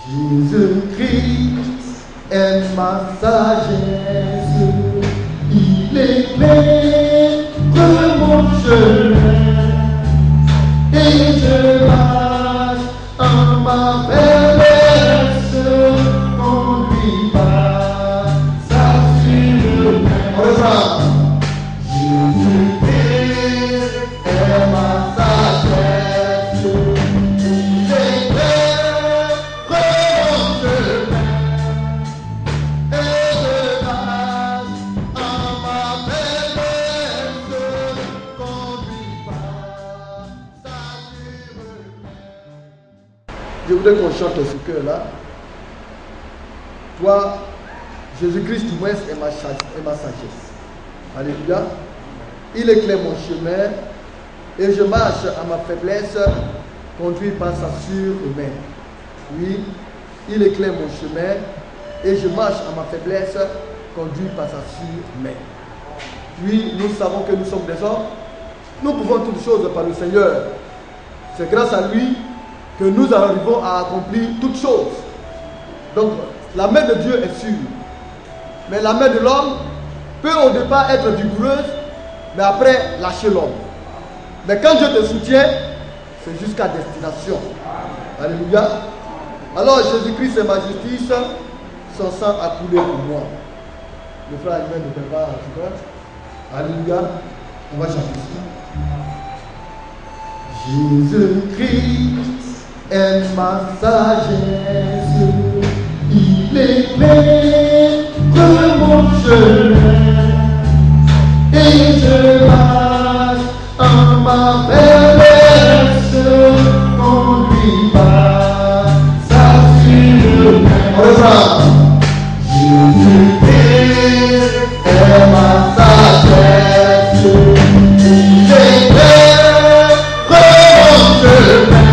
Jésus-Christ est ma sagesse, il éclaire mon chemin, et je marche en ma faiblesse, conduit par sa sûre main. Jésus-Christ est ma sagesse, il éclaire mon chemin, et je marche en ma faiblesse, conduit par sa sûre main. Je voudrais qu'on chante ce cœur-là. Toi, Jésus-Christ, du moins, est ma sagesse. Alléluia. Il éclaire mon chemin et je marche à ma faiblesse, conduit par sa sûre main. Oui, il éclaire mon chemin et je marche à ma faiblesse, conduit par sa sûre main. Oui, nous savons que nous sommes des hommes. Nous pouvons toutes choses par le Seigneur. C'est grâce à lui que nous arrivons à accomplir toutes choses. Donc, la main de Dieu est sûre. Mais la main de l'homme peut au départ être vigoureuse, mais après lâcher l'homme. Mais quand Dieu te soutient, c'est jusqu'à destination. Alléluia. Alors Jésus-Christ est ma justice, son sang a coulé pour moi. Le frère Allumet ne peut pas, tu vois. Alléluia. On va chanter ça. Jésus-Christ est ma sagesse, il éclaire mon chemin, et je marche en ma faiblesse, conduit par sa sûre main. Jésus-Christ est ma sagesse, il éclaire mon chemin,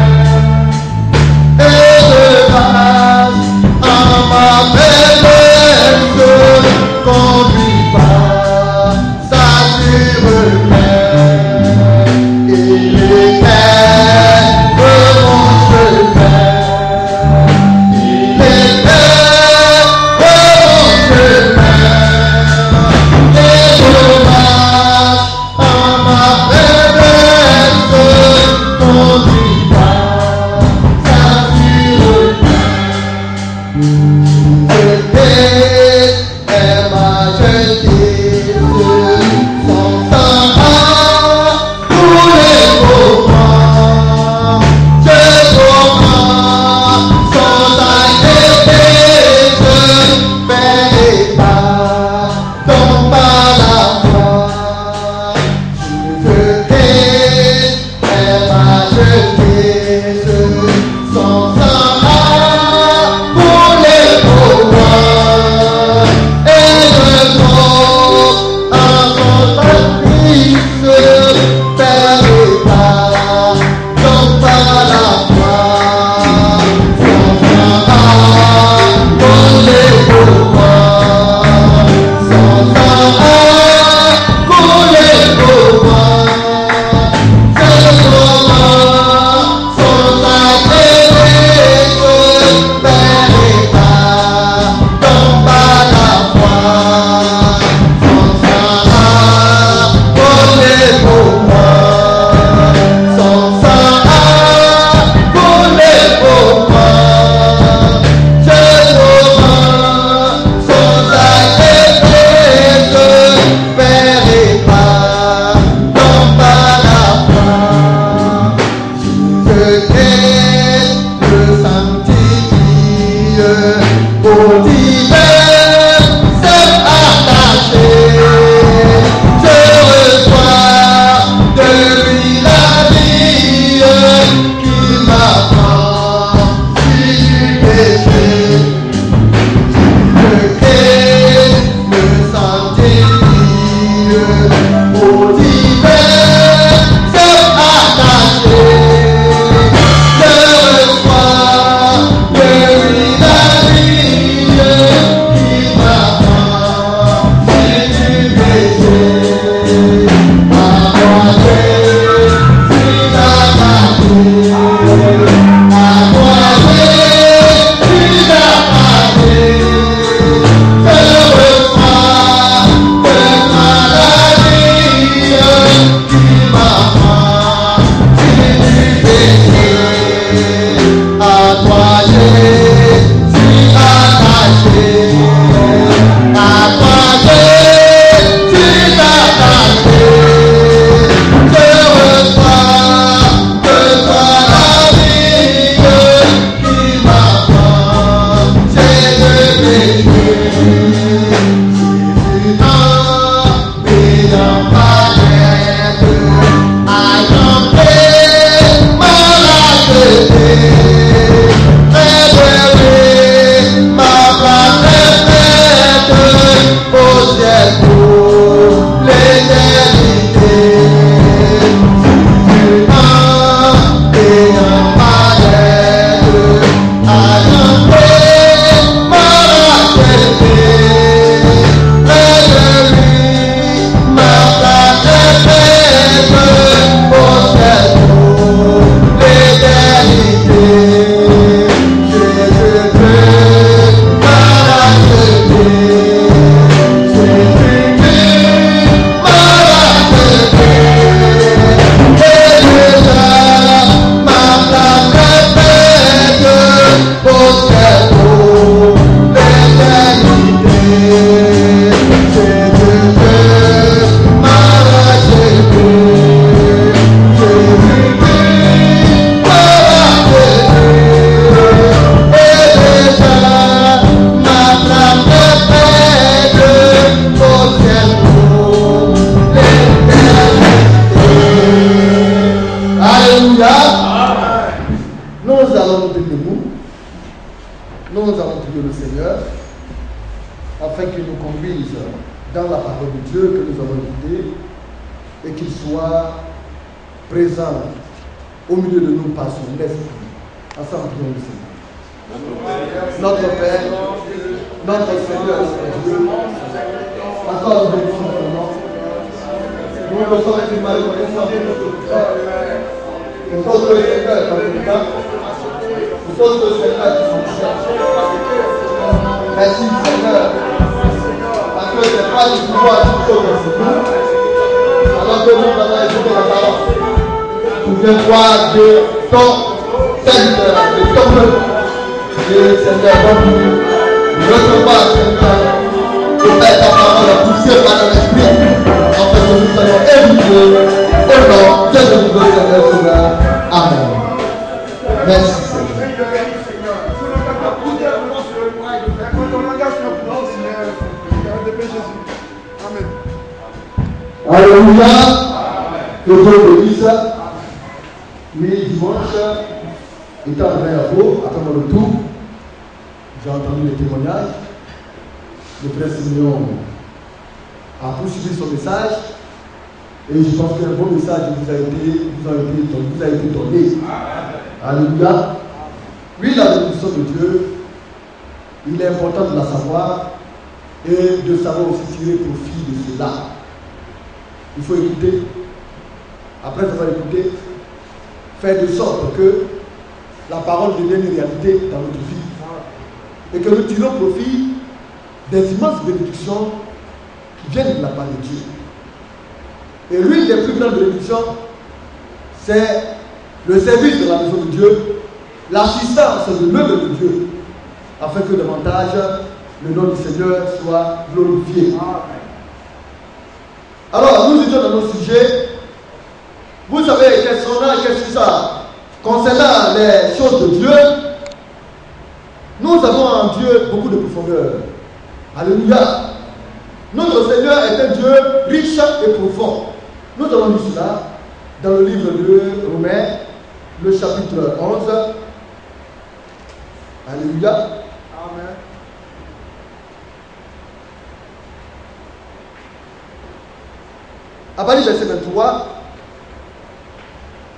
et je marche en ma faiblesse, conduit nous allons prier le Seigneur afin qu'il nous conduise dans la parole de Dieu que nous avons écoutée et qu'il soit présent au milieu de nous par son esprit. Ensemble, prions le Seigneur. Notre Père, notre Seigneur, Dieu, encore nous bénissons ton nom. Nous le sommes infiniment reconnaissants de notre Père. Nous sommes le Seigneur dans le temps. Nous sommes le Seigneur qui nous cherche. Merci Seigneur. Parce que ce n'est pas du pouvoir du tout dans ce monde. Alors que nous allons écouter la parole. Souviens-toi de ton serviteur, de ton peuple. Et Seigneur, donne-nous notre part, Seigneur, de faire ta parole poussée par le Esprit, afin que nous soyons éduqués au nom de notre Seigneur Sauveur. Amen. Merci Seigneur. Alléluia. Que Dieu bénisse. Oui, dimanche, étant arrivé à vous, après mon retour, j'ai entendu les témoignages. Le frère Simeon a poursuivi son message. Et je pense qu'un bon message vous a été donné. Alléluia. Oui, la bénédiction de Dieu, il est important de la savoir et de savoir aussi tirer profit de cela. Il faut écouter. Après avoir écouté, faire de sorte que la parole devienne une réalité dans notre vie. Et que nous tirons profit des immenses bénédictions qui viennent de la part de Dieu. Et l'une des plus grandes bénédictions, c'est le service de la maison de Dieu, l'assistance de l'œuvre de Dieu, afin que davantage le nom du Seigneur soit glorifié. Alors, nous étions dans nos sujets. Vous savez, qu'est-ce que ça? Concernant les choses de Dieu, nous avons en Dieu beaucoup de profondeur. Alléluia. Notre Seigneur est un Dieu riche et profond. Nous avons lu cela dans le livre de Romains, le chapitre 11. Alléluia. Amen. À partir du verset 23.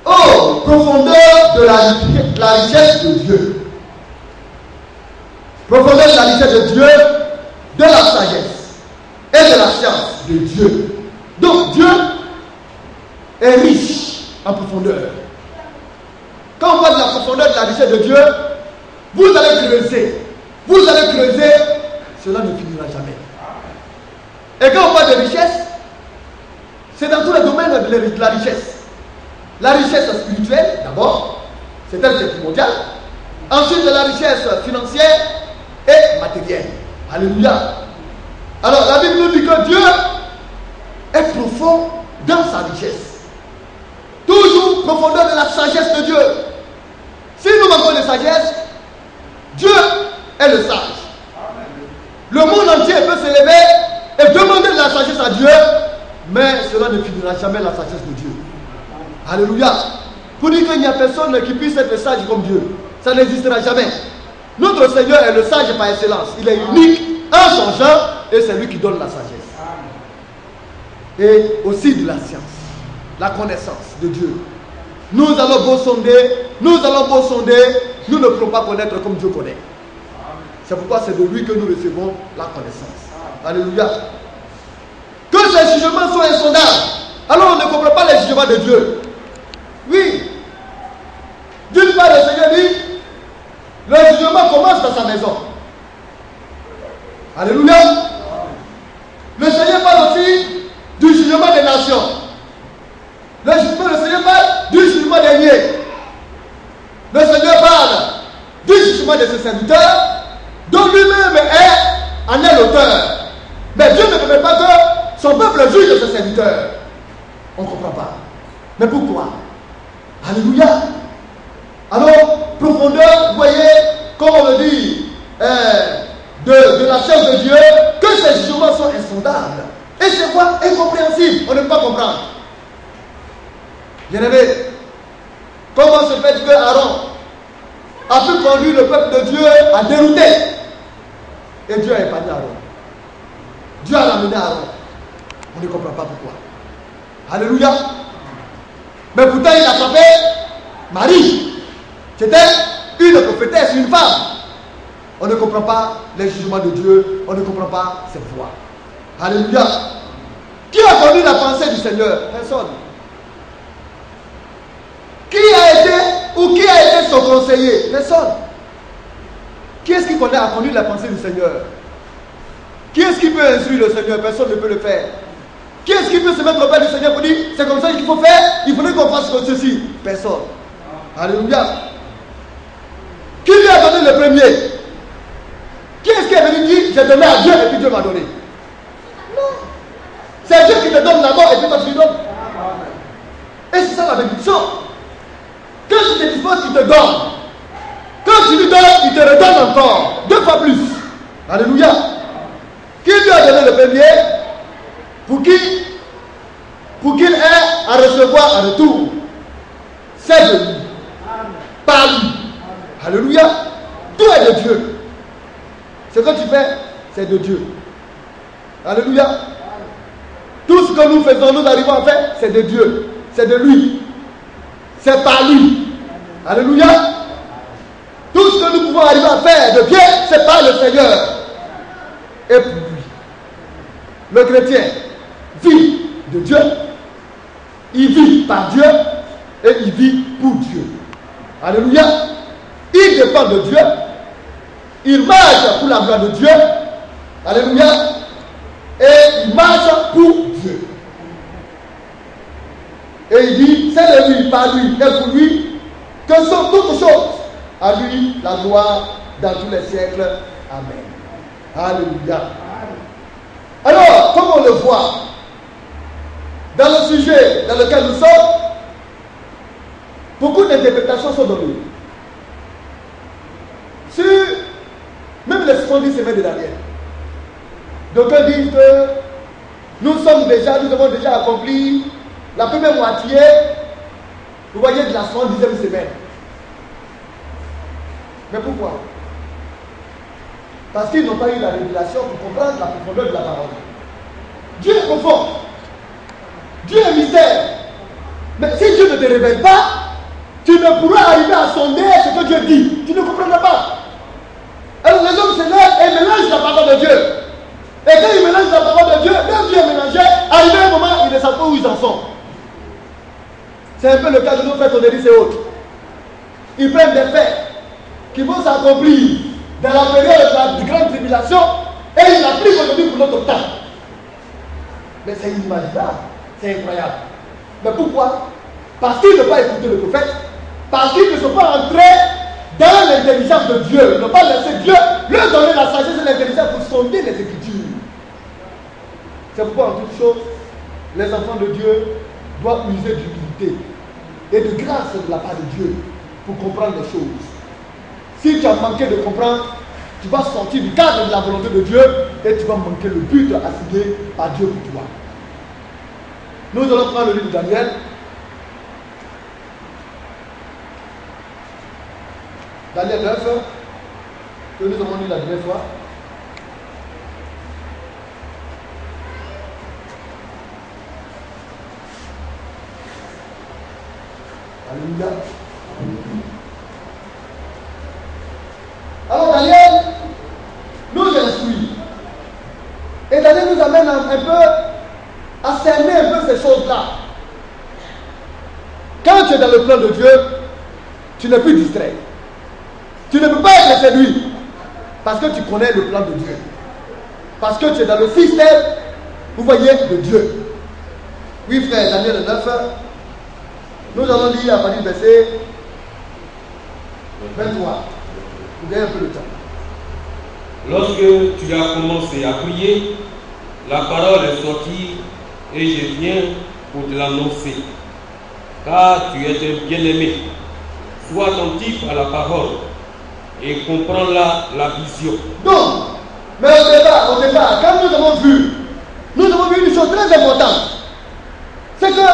Oh, profondeur de la richesse de Dieu. Profondeur de la richesse de Dieu, de la sagesse et de la science de Dieu. Donc Dieu est riche en profondeur. Quand on parle de la profondeur de la richesse de Dieu, vous allez creuser, cela ne finira jamais. Et quand on parle de richesse, c'est dans tous les domaines de la richesse. La richesse spirituelle, d'abord, c'est elle qui est primordiale. Ensuite, la richesse financière et matérielle. Alléluia. Alors, la Bible nous dit que Dieu est profond dans sa richesse. Toujours profondeur de la sagesse de Dieu. Si nous manquons de sagesse, Dieu est le sage. Le monde entier peut se lever et demander de la sagesse à Dieu, mais cela ne finira jamais la sagesse de Dieu. Alléluia. Pour dire qu'il n'y a personne qui puisse être sage comme Dieu. Ça n'existera jamais. Notre Seigneur est le sage par excellence. Il est unique en son genre et c'est lui qui donne la sagesse. Et aussi de la science, la connaissance de Dieu. Nous allons beau sonder, nous ne pourrons pas connaître comme Dieu connaît. C'est pourquoi c'est de lui que nous recevons la connaissance. Alléluia. Que ces jugements soient insondables. Alors on ne comprend pas les jugements de Dieu. Oui. D'une part, le Seigneur dit, le jugement commence dans sa maison. Alléluia. Le Seigneur parle aussi du jugement des nations. Le Seigneur parle du jugement des niais. Le Seigneur parle du jugement de ses serviteurs, dont lui-même en est l'auteur. Mais Dieu ne permet pas que son peuple juge ses serviteurs. On ne comprend pas. Mais pourquoi? Alléluia. Alors, profondeur, vous voyez, comme on le dit, de la chair de Dieu, que ces jugements sont insondables. Et c'est quoi? Incompréhensible. On ne peut pas comprendre. Bien aimé, comment se fait que Aaron a pu conduire le peuple de Dieu à dérouter. Et Dieu a épargné Aaron. Dieu a ramené Aaron. On ne comprend pas pourquoi. Alléluia. Mais pourtant, il a frappé Marie. C'était une prophétesse, une femme. On ne comprend pas les jugements de Dieu. On ne comprend pas ses voies. Alléluia. Qui a connu la pensée du Seigneur? Personne. Qui a été son conseiller? Personne. Qui est-ce qui a connu la pensée du Seigneur? Qui est-ce qui peut instruire le Seigneur? Personne ne peut le faire. Qui est-ce qui peut se mettre auprès du Seigneur pour dire c'est comme ça qu'il faut faire? Il faudrait qu'on fasse comme ceci. Personne. Alléluia. Qui lui a donné le premier? Qui est-ce qui est venu dire j'ai donné à Dieu et puis Dieu m'a donné? Non. C'est Dieu qui te donne d'abord et puis toi tu lui donnes. Et c'est ça la bénédiction. Quand tu te disposes, il te donne. Quand tu lui donnes, il te redonne encore. 2 fois plus. Alléluia. Qui lui a donné le premier? Pour qu'il ait à recevoir en retour. C'est de lui. Par lui. Alléluia. Tout est de Dieu. Ce que tu fais, c'est de Dieu. Alléluia. Tout ce que nous faisons, nous arrivons à faire, c'est de Dieu. C'est de lui. C'est par lui. Alléluia. Tout ce que nous pouvons arriver à faire de bien, c'est par le Seigneur. Et pour lui. Le chrétien vit de Dieu. Il vit par Dieu. Et il vit pour Dieu. Alléluia. Il dépend de Dieu. Il marche pour la gloire de Dieu. Alléluia. Et il marche pour Dieu. Et il dit, c'est de lui, par lui et pour lui que sont toutes choses. À lui la gloire dans tous les siècles. Amen. Alléluia. Alors, comme on le voit, dans le sujet dans lequel nous sommes, beaucoup d'interprétations sont données. Sur même les 70 semaines de Daniel. Donc ils disent que nous avons déjà accompli la première moitié, vous voyez, de la 70e semaine. Mais pourquoi? Parce qu'ils n'ont pas eu la révélation pour comprendre la profondeur de la parole. Dieu est profond. Dieu est mystère. Mais si Dieu ne te révèle pas, tu ne pourras arriver à sonder ce que Dieu dit. Tu ne comprendras pas. Alors les hommes se lèvent et mélangent la parole de Dieu. Et quand ils mélangent la parole de Dieu, même Dieu est mélangé, arrivé un moment, ils ne savent pas où ils en sont. C'est un peu le cas de nos frères tonneristes et autres. Ils prennent des faits qui vont s'accomplir dans la période de la grande tribulation et ils l'appliquent aujourd'hui pour notre temps. Mais c'est inimaginable, c'est incroyable. Mais pourquoi? Parce qu'ils n'ont pas écouté le prophète, parce qu'ils ne sont pas entrés dans l'intelligence de Dieu. Ils n'ont pas laissé Dieu leur donner la sagesse et l'intelligence pour sonder les Écritures. C'est pourquoi en toute chose, les enfants de Dieu doivent user d'humilité et de grâce de la part de Dieu pour comprendre les choses. Si tu as manqué de comprendre, tu vas sortir du cadre de la volonté de Dieu et tu vas manquer le but assigné par Dieu pour toi. Nous allons prendre le livre de Daniel. Daniel 9, que nous avons lu la dernière fois. Alléluia. Alors Daniel nous instruit. Et Daniel nous amène un peu à cerner un peu ces choses-là. Quand tu es dans le plan de Dieu, tu n'es plus distrait. Tu ne peux pas être séduit parce que tu connais le plan de Dieu. Parce que tu es dans le système, vous voyez, de Dieu. Oui frère, Daniel 9, nous allons lire à partir du verset 23. Vous avez un peu le temps. Lorsque tu as commencé à prier, la parole est sortie et je viens pour te l'annoncer. Car tu es un bien-aimé. Sois attentif à la parole et comprends la vision. Donc, mais au départ, quand nous avons vu une chose très importante. C'est que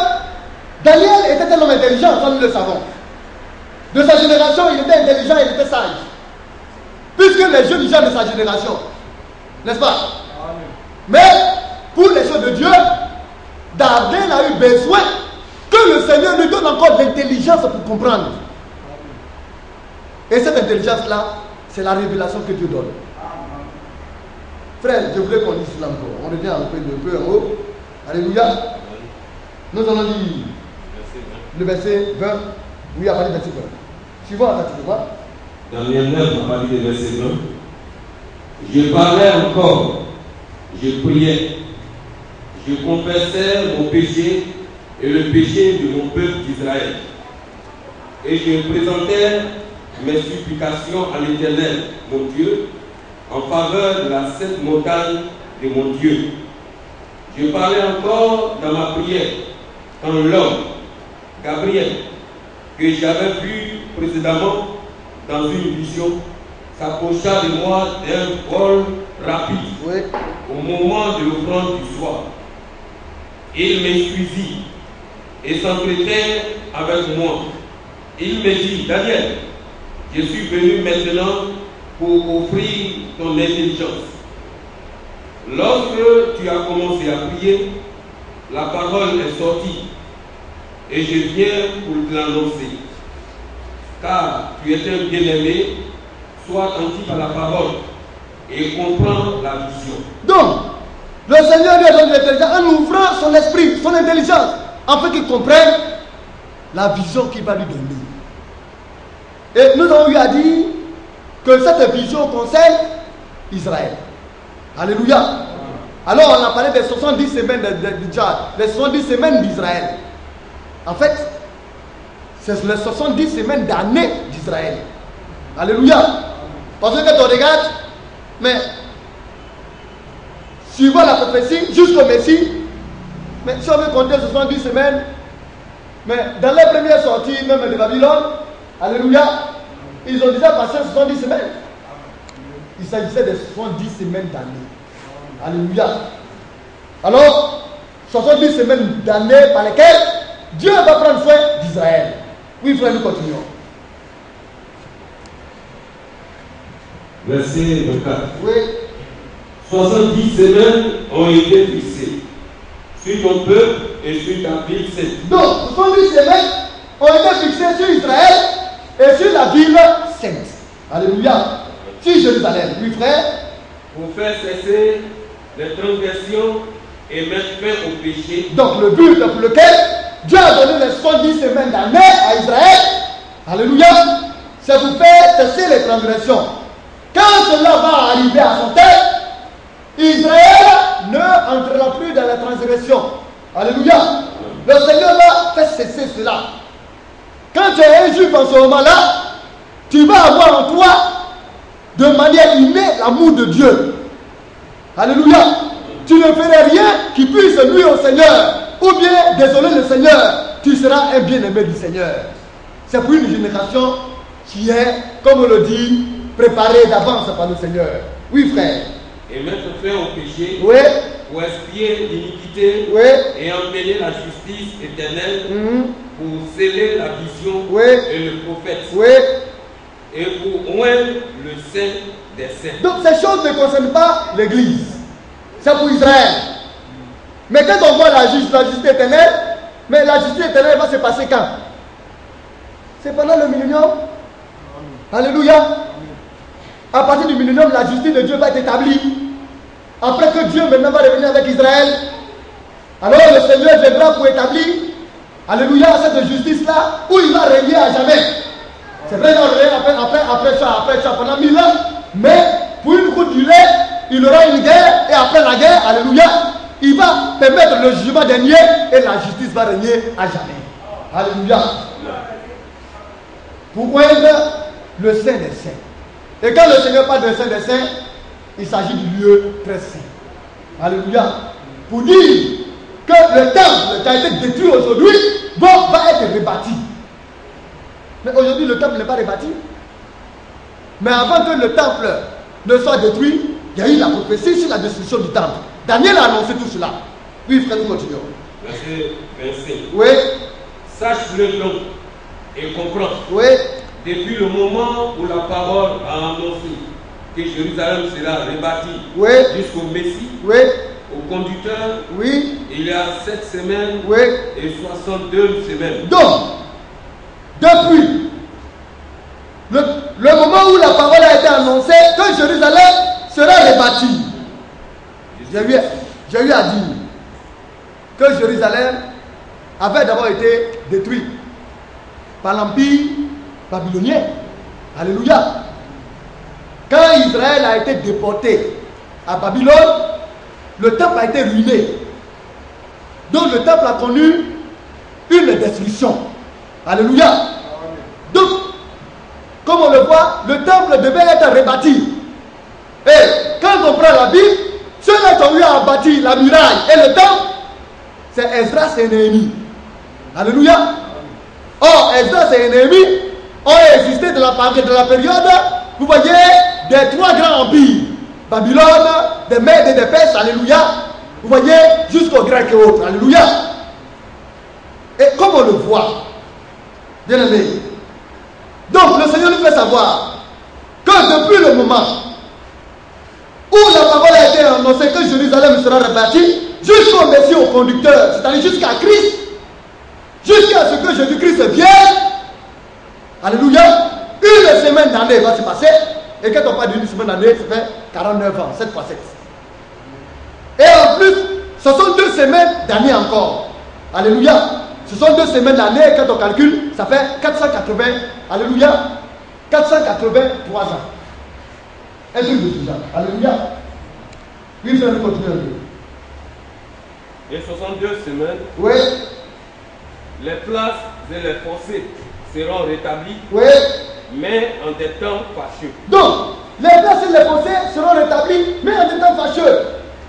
Daniel était un homme intelligent, comme nous le savons. De sa génération, il était intelligent, il était sage. Puisque les jeunes gens de sa génération, n'est-ce pas? Mais pour les choses de Dieu, David a eu besoin que le Seigneur lui donne encore de l'intelligence pour comprendre. Et cette intelligence-là, c'est la révélation que Dieu donne. Frère, je voulais qu'on lise cela encore. On revient un peu en haut. Alléluia. Nous allons lire le verset 20. Oui, à partir du verset 20. Suivant attentivement. Daniel 9, à partir du verset 20. Je parlais encore, je priais, je confessais mon péché et le péché de mon peuple d'Israël. Et je présentais mes supplications à l'Éternel, mon Dieu, en faveur de la sainte montagne de mon Dieu. Je parlais encore dans ma prière quand l'homme, Gabriel, que j'avais vu précédemment dans une vision, s'approcha de moi d'un vol rapide au moment de l'offrande du soir. Il m'instruisit et s'entretint avec moi. Il me dit, Daniel, je suis venu maintenant pour offrir ton intelligence. Lorsque tu as commencé à prier, la parole est sortie et je viens pour te l'annoncer. Car tu es un bien-aimé, sois attentif à la parole et comprends la vision. Donc, le Seigneur lui a donné l'intelligence en ouvrant son esprit, son intelligence, afin qu'il comprenne la vision qu'il va lui donner. Et nous avons eu à dire que cette vision concerne Israël. Alléluia. Alors on a parlé des 70 semaines des 70 semaines d'Israël. En fait, c'est les 70 semaines d'années d'Israël. Alléluia. Parce que quand on regarde, mais suivant la prophétie jusqu'au Messie, mais si on veut compter 70 semaines, mais dans les premières sorties même de Babylone, alléluia, ils ont déjà passé 70 semaines. Il s'agissait de 70 semaines d'années. Alléluia. Alors, 70 semaines d'années par lesquelles Dieu va prendre soin d'Israël. Oui, frère, nous continuons. Verset 24. Oui. 70 semaines ont été fixées sur ton peuple et sur ta ville sainte. Donc, 70 semaines ont été fixées sur Israël et sur la ville sainte. Alléluia. Sur Jérusalem. Oui, frère. Pour faire cesser les transgressions et mettre fin au péché. Donc, le but pour lequel Dieu a donné les 70 semaines d'année à Israël, alléluia, c'est pour faire cesser les transgressions. Quand cela va arriver à son terme, Israël ne entrera plus dans la transgression. Alléluia. Le Seigneur va faire cesser cela. Quand tu es un juif en ce moment-là, tu vas avoir en toi de manière innée l'amour de Dieu. Alléluia. Tu ne ferais rien qui puisse nuire au Seigneur. Ou bien désoler le Seigneur. Tu seras un bien-aimé du Seigneur. C'est pour une génération qui est, comme on le dit, préparée d'avance par le Seigneur. Oui, frère. Et mettre fin au péché. Oui. Pour expier l'iniquité. Oui. Et emmener la justice éternelle. Pour sceller la vision. Oui. Et le prophète. Oui. Et pour oindre le saint des saints. Donc ces choses ne concernent pas l'Église. C'est pour Israël. Mais quand on voit la justice éternelle, mais la justice éternelle va se passer quand? C'est pendant le millénium. Alléluia. À partir du millénium, la justice de Dieu va être établie. Après que Dieu maintenant va revenir avec Israël, alors le Seigneur viendra pour établir, alléluia, cette justice-là, où il va régner à jamais. C'est vrai, il va régner après ça, pendant 1000 ans. Mais pour une courte durée, il aura une guerre, et après la guerre, alléluia, il va permettre le jugement dernier, et la justice va régner à jamais. Alléluia. Pour oindre le Saint des Saints. Et quand le Seigneur parle de Saint des Saints, il s'agit du lieu très saint. Alléluia. Pour dire que le temple qui a été détruit aujourd'hui va être rebâti. Mais aujourd'hui, le temple n'est pas rebâti. Mais avant que le temple ne soit détruit, il y a eu la prophétie sur la destruction du temple. Daniel a annoncé tout cela. Oui, frère, nous continuons. Verset 25. Oui. Sache-le donc et comprends. Oui. depuis le moment où la parole a annoncé que Jérusalem sera rebâtie Oui. jusqu'au Messie, Oui. au conducteur, Oui. il y a 7 semaines Oui. et 62 semaines. Donc, depuis le moment où la parole a été annoncée que Jérusalem sera rebâtie, j'ai eu à dire que Jérusalem avait d'abord été détruite par l'empire babylonien. Alléluia. Quand Israël a été déporté à Babylone, le temple a été ruiné. Donc le temple a connu une destruction. Alléluia. Donc, comme on le voit, le temple devait être rebâti. Et quand on prend la Bible, ceux-là qui ont eu à bâtir la muraille et le temple, c'est Esdras et Néhémie. Alléluia. Or, Esdras et Néhémie ont existé de la période, vous voyez, des 3 grands empires. Babylone, des Mèdes et des Perses, alléluia. Vous voyez, jusqu'aux Grecs et autres, alléluia. Et comme on le voit, bien aimé, donc le Seigneur nous fait savoir que depuis le moment où la parole a été annoncée que Jérusalem sera rebâtie, jusqu'au Messie, au conducteur, c'est-à-dire jusqu'à Christ, jusqu'à ce que Jésus-Christ vienne, alléluia, une semaine d'année va se passer, et quand on parle d'une semaine d'année, ça fait 49 ans, 7 fois 7. Et en plus, ce sont 2 semaines d'année encore, alléluia, ce sont 2 semaines d'année, quand on calcule, ça fait 480, alléluia, 483 ans. Un truc de ce genre, alléluia. Oui, je vais continuer un peu. Et 62 semaines, Oui. les places et les fossés seront rétablis, Oui. mais en des temps fâcheux. Donc, les places et les fossés seront rétablis, mais en des temps fâcheux.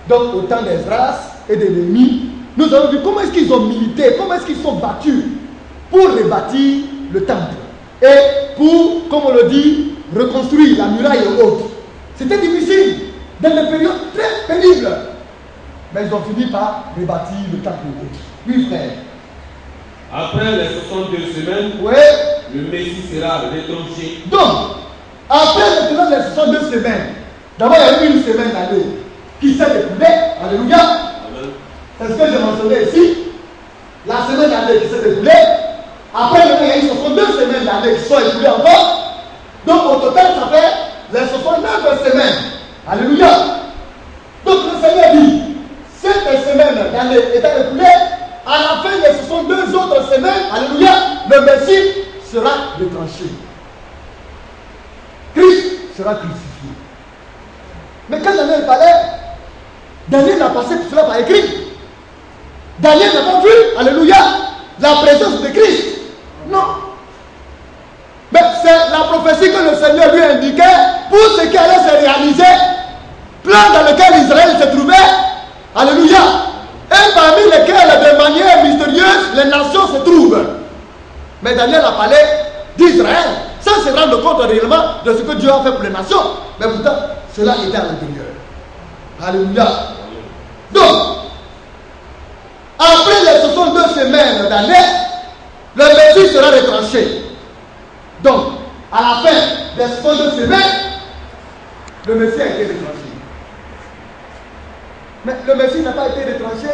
Donc, au temps d'Esdras et de Néhémie, nous avons vu comment est-ce qu'ils ont milité, comment est-ce qu'ils sont battus pour rebâtir le temple. Et pour, comme on le dit, reconstruire la muraille et autres. C'était difficile, dans des périodes très pénibles. Mais ils ont fini par rebâtir le temple et autres. Oui, frère. Après les 62 semaines, Oui. le Messie sera retranché. Donc, après maintenant les 62 semaines, d'abord il y a eu une semaine d'année qui s'est écoulée. Alléluia. Amen. C'est ce que j'ai mentionné ici. La semaine d'année qui s'est écoulée. Après, il y a eu 62 semaines d'année qui sont écoulées encore. Donc, au total, ça fait les 69 semaines. Alléluia. Donc, le Seigneur dit, cette semaine d'année étant écoulée, à la fin des 62 autres semaines, alléluia, le Messie sera retranché. Christ sera crucifié. Mais quand Daniel parlait, Daniel n'a passé tout cela par écrit. Daniel n'a pas vu, alléluia, la présence de Christ. Non. Mais c'est la prophétie que le Seigneur lui indiquait pour ce qui allait se réaliser. Plan dans lequel Israël se trouvait. Alléluia. Et parmi lesquels, de manière mystérieuse, les nations se trouvent. Mais Daniel a parlé d'Israël, sans se rendre compte réellement de ce que Dieu a fait pour les nations. Mais pourtant, cela était à l'intérieur. Alléluia. Donc, après les 62 semaines d'année, le Messie sera retranché. Donc, à la fin des 62 semaines, le Messie a été retranché. Mais le Messie n'a pas été retranché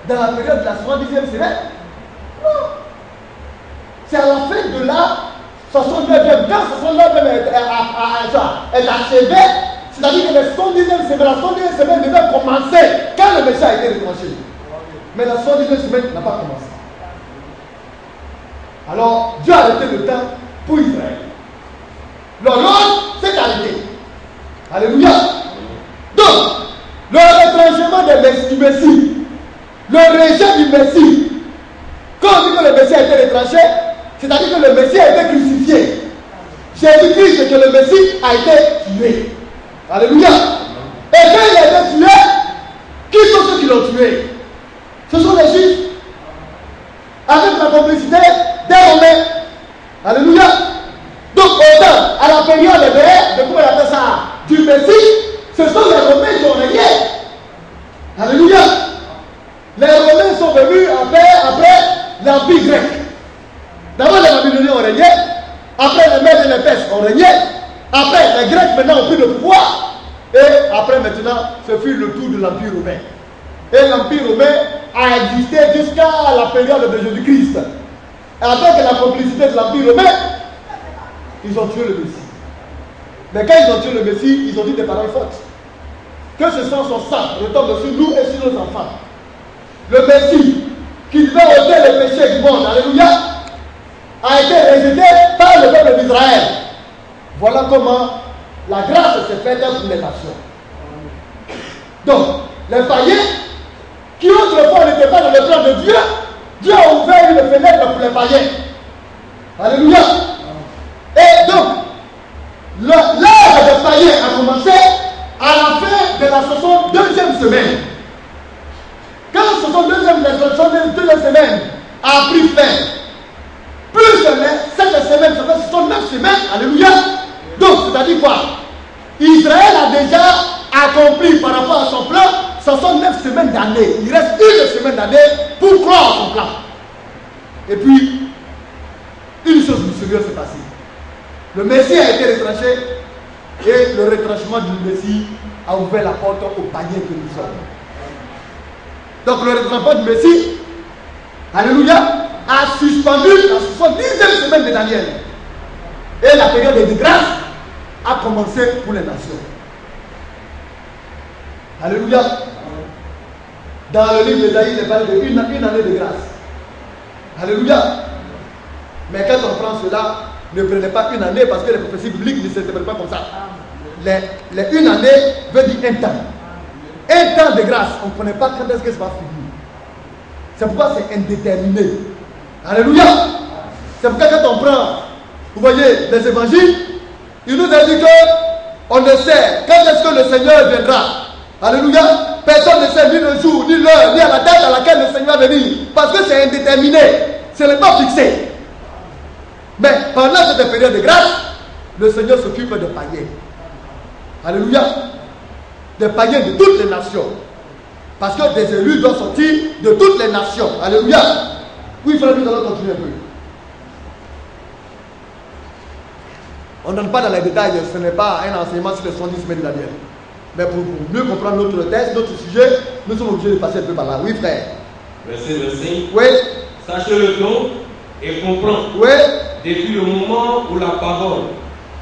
dans la période de la 70e semaine. Non. C'est à la fin de la 69e. Quand 69e est achevé, c'est-à-dire que la 70e semaine devait commencer quand le Messie a été retranché. Mais la 70e semaine n'a pas commencé. Alors, Dieu a arrêté le temps pour Israël. L'horloge s'est arrêtée. Alléluia. Donc, le retranchement du Messie, le rejet du Messie, quand on dit que le Messie a été retranché, c'est-à-dire que le Messie a été crucifié. Jésus-Christ, c'est que le Messie a été tué. Alléluia. Et quand il a été tué, qui sont ceux qui l'ont tué? Ce sont les Juifs, avec la complicité des Romains. Alléluia. Donc, autant à la période de comment on appelle ça, du Messie, ce sont les Romains qui ont régné. Alléluia. Les Romains sont venus après l'Empire grec. D'abord les Babyloniens ont régné, après les Mèdes maintenant ont pris le pouvoir. Et après maintenant, ce fut le tour de l'Empire romain. Et l'Empire romain a existé jusqu'à la période de Jésus-Christ. Avec la complicité de l'Empire romain, ils ont tué le Messie. Mais quand ils ont tué le Messie, ils ont dit des paroles fortes. Que ce sang, son sang, retombe sur nous et sur nos enfants. Le Messie, qui devait ôter les péchés du monde, alléluia, a été rejeté par le peuple d'Israël. Voilà comment la grâce s'est faite pour les nations. Donc, les païens, qui autrefois n'étaient pas dans le plan de Dieu, Dieu a ouvert une fenêtre pour les païens. Alléluia. Et donc, l'ère des païens a commencé à la fin de la 62e semaine. Quand la 62e semaine a pris fin, plus cette semaine, ça fait 69 semaines, alléluia. Donc, c'est-à-dire quoi? Israël a déjà accompli par rapport à son plan 69 semaines d'année. Il reste une semaine d'année pour croire son plan. Et puis, une chose mystérieuse s'est passée. Le Messie a été retranché et le retranchement du Messie a ouvert la porte aux païens que nous sommes. Donc le retranchement du Messie, alléluia, a suspendu la 70e semaine de Daniel. Et la période de grâce a commencé pour les nations. Alléluia. Dans le livre d'Ésaïe, il parle d'une année de grâce. Alléluia. Mais quand on prend cela, ne prenez pas une année parce que les prophéties bibliques ne s'interprètent pas comme ça. Une année veut dire un temps. Un temps de grâce, on ne connaît pas quand est-ce que ça va finir. C'est pourquoi c'est indéterminé. Alléluia. C'est pourquoi quand on prend, vous voyez, les évangiles, il nous a dit qu'on ne sait quand est-ce que le Seigneur viendra. Alléluia. Personne ne sait ni le jour, ni l'heure, ni à la date à laquelle le Seigneur va venir. Parce que c'est indéterminé. Ce n'est pas fixé. Mais pendant cette période de grâce, le Seigneur s'occupe des païens. Alléluia. Des païens de toutes les nations. Parce que des élus doivent sortir de toutes les nations. Alléluia. Oui, frère, nous allons continuer un peu. On n'entre pas dans les détails, ce n'est pas un enseignement sur les 70 semaines de Daniel. Mais pour mieux comprendre notre texte, notre sujet, nous sommes obligés de passer un peu par là. Oui, frère. Verset 25. Oui. Sachez-le donc et comprends. Oui. Depuis le moment où la parole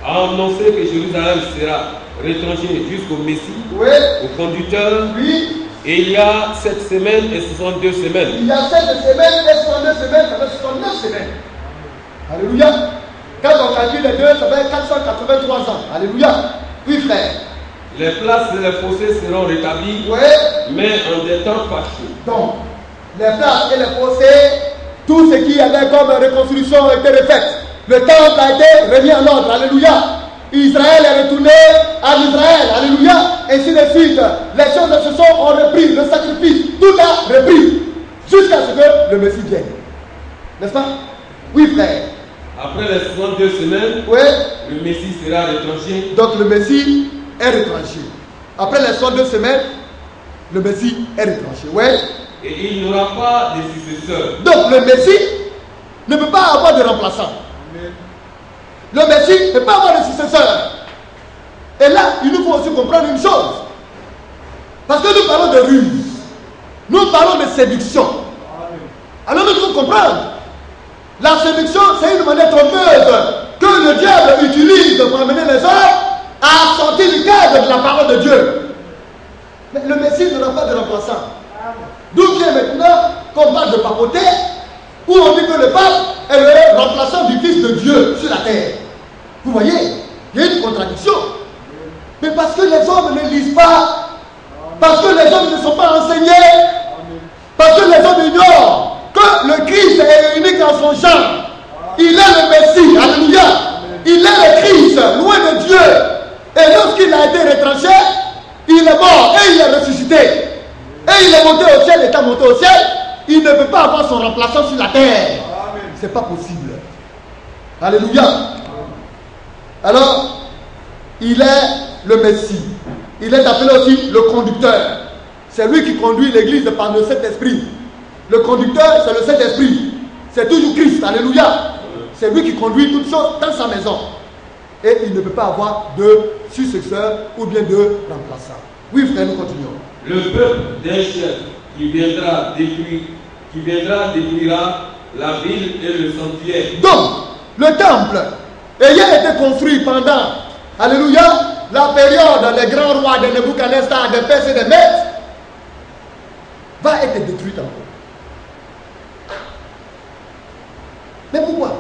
a annoncé que Jérusalem sera retranchée jusqu'au Messie, oui, au conducteur, oui, et il y a 7 semaines et 62 semaines. Il y a 7 semaines et 62 semaines, ça fait 69 semaines. Alléluia. Quand on calcule les deux, ça fait 483 ans. Alléluia. Oui, frère. Les places et les fossés seront rétablis, oui, mais en des temps fâcheux. Donc, les places et les fossés, tout ce qui avait comme reconstruction a été refait. Le temple a été remis en ordre. Alléluia. Israël est retourné à Israël. Alléluia. Ainsi de suite. Les choses se sont repris. Le sacrifice, tout a repris. Jusqu'à ce que le Messie vienne. N'est-ce pas? Oui, frère. Après les 62 semaines, oui, le Messie sera retranché. Donc le Messie est retranché. Après les 62 semaines, le Messie est retranché. Oui. Et il n'y aura pas de successeur. Donc le Messie ne peut pas avoir de remplaçant. Amen. Le Messie ne peut pas avoir de successeur. Et là, il nous faut aussi comprendre une chose. Parce que nous parlons de ruse. Nous parlons de séduction. Amen. Alors nous devons comprendre. La séduction, c'est une manière trompeuse que le diable utilise pour amener les hommes à sortir du cadre de la parole de Dieu. Mais le Messie n'aura pas de remplaçant. D'où vient maintenant qu'on parle de papauté, où on dit que le pape est le remplaçant du Fils de Dieu sur la terre. Vous voyez, il y a une contradiction. Mais parce que les hommes ne lisent pas, parce que les hommes ne sont pas enseignés, parce que les hommes ignorent que le Christ est unique en son genre. Il est le Messie, alléluia. Il est le Christ, loin de Dieu. Et lorsqu'il a été retranché, il est mort et il est ressuscité. Et il est monté au ciel, étant monté au ciel, il ne peut pas avoir son remplaçant sur la terre. Ce n'est pas possible. Alléluia. Alors, il est le Messie. Il est appelé aussi le conducteur. C'est lui qui conduit l'église par le Saint-Esprit. Le conducteur, c'est le Saint-Esprit. C'est toujours Christ. Alléluia. C'est lui qui conduit toutes choses dans sa maison. Et il ne peut pas avoir de successeur ou bien de remplaçant. Oui, frère, nous continuons. Le peuple d'un chef qui viendra détruira la ville et le sanctuaire. Donc, le temple ayant été construit pendant, alléluia, la période des grands rois de Nebuchadnezzar, de Perse et de Mèdes, va être détruit encore. Mais pourquoi?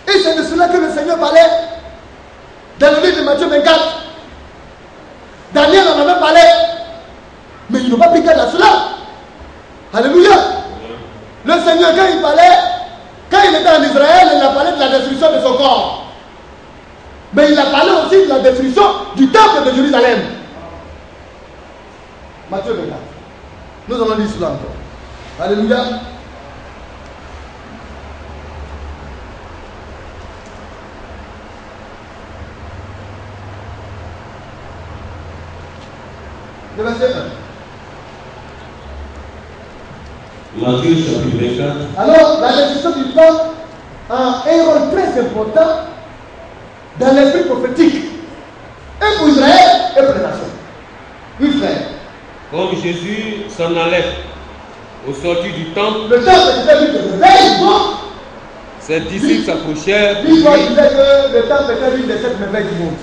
Et c'est de cela que le Seigneur parlait dans le livre de Matthieu 24. Daniel en avait parlé, mais ils n'ont pas pris garde à cela. Alléluia. Le Seigneur, quand il parlait, quand il était en Israël, il a parlé de la destruction de son corps. Mais il a parlé aussi de la destruction du temple de Jérusalem. Matthieu 24. Nous allons lire cela encore. Alléluia. Le verset 1. Matthieu chapitre 24. Alors, la destruction du temple a un rôle très important dans l'esprit prophétique. Et pour Israël et pour les nations. Oui, frère. Comme Jésus s'en allait au sortir du temple, Le temple était vu de réveil, bon. ses disciples s'approchèrent. L'histoire disait que le temple était l'une des 7 merveilles du monde.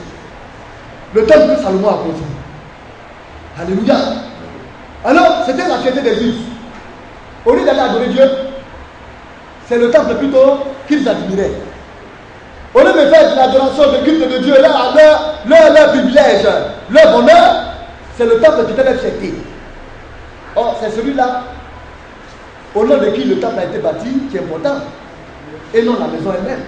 Le temple que Salomon a construit. Alléluia. Alors, c'était la fierté des Juifs. Au lieu d'aller adorer Dieu, c'est le temple plutôt qu'ils admiraient. Au lieu de faire de l'adoration, de culte de Dieu, leur privilège, leur bonheur, c'est le temple qui était leur fierté. Or, c'est celui-là, au nom de qui le temple a été bâti, qui est important, et non la maison elle-même.